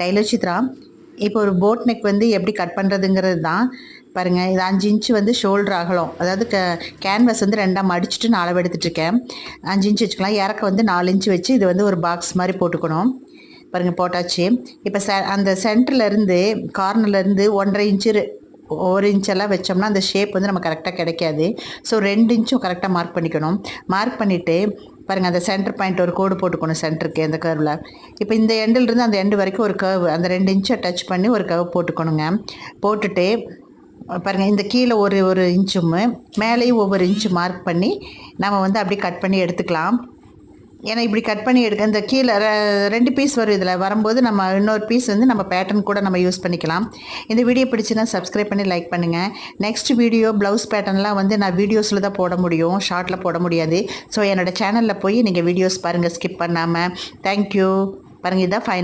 Taylor Chitra. இப்போ ஒரு boat neck வந்து எப்படி கட் பண்ணுறதுங்கிறது தான் பாருங்கள். இது 5 இன்ச்சு வந்து ஷோல்டர் அகலம், அதாவது கேன்வாஸ் வந்து 2ஆக மடிச்சுட்டு 4 எடுத்துகிட்ருக்கேன். 5 இன்ச்சு வச்சுக்கலாம். இறக்க வந்து 4 இன்ச்சு வச்சு இது வந்து ஒரு பாக்ஸ் மாதிரி போட்டுக்கணும். பாருங்கள் போட்டாச்சு. இப்போ அந்த சென்டர்லேருந்து கார்னர்லேருந்து 1.5 இன்ச்சு 1 இன்ச்செல்லாம் வச்சோம்னா அந்த ஷேப் வந்து நம்ம கரெக்டாக கிடைக்காது. ஸோ 2 இன்ச்சும் கரெக்டாக மார்க் பண்ணிக்கணும். மார்க் பண்ணிவிட்டு பாருங்கள் அந்த சென்டர் பாயிண்ட் ஒரு கோடு போட்டுக்கணும் சென்டருக்கு அந்த கர்வில். இப்போ இந்த எண்டிலிருந்து அந்த எண்டு வரைக்கும் ஒரு கர்வ், அந்த 2 இன்ச்சை டச் பண்ணி ஒரு கர்வ் போட்டுக்கணுங்க. போட்டுட்டு பாருங்கள் இந்த கீழே ஒரு இன்ச்சும் மேலேயும் ஒவ்வொரு இன்ச்சு மார்க் பண்ணி நம்ம வந்து அப்படியே கட் பண்ணி எடுத்துக்கலாம். ஏன்னா இப்படி கட் பண்ணி எடுக்க இந்த கீழே 2 பீஸ் வரும். இதில் வரும்போது நம்ம இன்னொரு பீஸ் வந்து நம்ம பேட்டர்ன் கூட நம்ம யூஸ் பண்ணிக்கலாம். இந்த வீடியோ பிடிச்சுன்னா சப்ஸ்கிரைப் பண்ணி லைக் பண்ணுங்கள். நெக்ஸ்ட் வீடியோ ப்ளவுஸ் பேட்டர்ன்லாம் வந்து நான் வீடியோஸில் தான் போட முடியும், ஷார்ட்டில் போட முடியாது. ஸோ என்னோடய சேனலில் போய் நீங்கள் வீடியோஸ் பாருங்கள் ஸ்கிப் பண்ணாமல். தேங்க்யூ. பாருங்கள் இதுதான் ஃபைனல்.